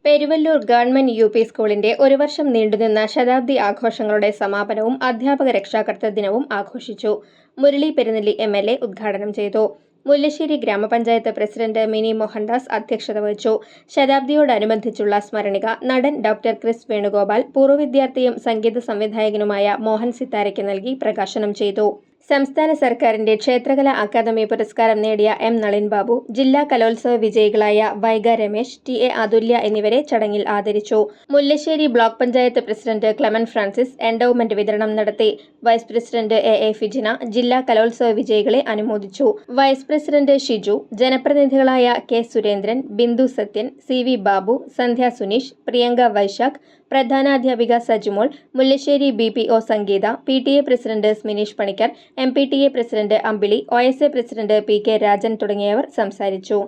Peruvallur government UP. സ്കൂളിന്റെ ഒരു വർഷം നീണ്ടുനിന്ന ശതാബ്ദി ആഘോഷങ്ങളുടെ സമാപനവും അധ്യാപക രക്ഷാകർതൃ ദിനവും ആഘോഷിച്ചു. മുരളി പെരുന്നെല്ലി എം.എൽ.എ. ഉദ്ഘാടനം ചെയ്തു. മുല്ലശ്ശേരി ഗ്രാമപഞ്ചായത്ത് പ്രസിഡന്റ് മിനി മോഹൻദാസ് അധ്യക്ഷത വഹിച്ചു. ശതാബ്ദിയോടനുബന്ധിച്ചുള്ള സ്മരണിക നടൻ ഡോക്ടർ ക്രിസ് വേണുഗോപാൽ പൂർവ്വ വിദ്യാർത്ഥിയും സംഗീത സംവിധായകനുമായ മോഹൻ സിത്താരയ്ക്ക് നൽകി പ്രകാശനം ചെയ്തു. സംസ്ഥാന സർക്കാരിന്റെ ക്ഷേത്രകലാ അക്കാദമി പുരസ്കാരം നേടിയ എം. നളിൻ ബാബു, ജില്ലാ കലോത്സവ വിജയികളായ വൈഗ രമേശ്, ടി.എ. അതുല്യ എന്നിവരെ ചടങ്ങിൽ ആദരിച്ചു. Mullassery block panchayat president ക്ലെമൻ Francis endowment വിതരണം നടത്തി. Vice president A. ഫിജിന ജില്ലാ കലോത്സവ വിജയികളെ അനുമോദിച്ചു. വൈസ് പ്രസിഡന്റ് ഷിജു, ജനപ്രതിനിധികളായ കെ. സുരേന്ദ്രൻ, ബിന്ദു സത്യൻ, സി.വി. ബാബു, സന്ധ്യ സുനീഷ്, പ്രിയങ്ക വൈശാഖ്, പ്രധാനാധ്യാപിക Sajimol, Mullassery BPO. Sangeetha, PTA. President Smineesh Panicker, MPTA. President Ambili, OSA. President PK. Rajan തുടങ്ങിയവർ സംസാരിച്ചു.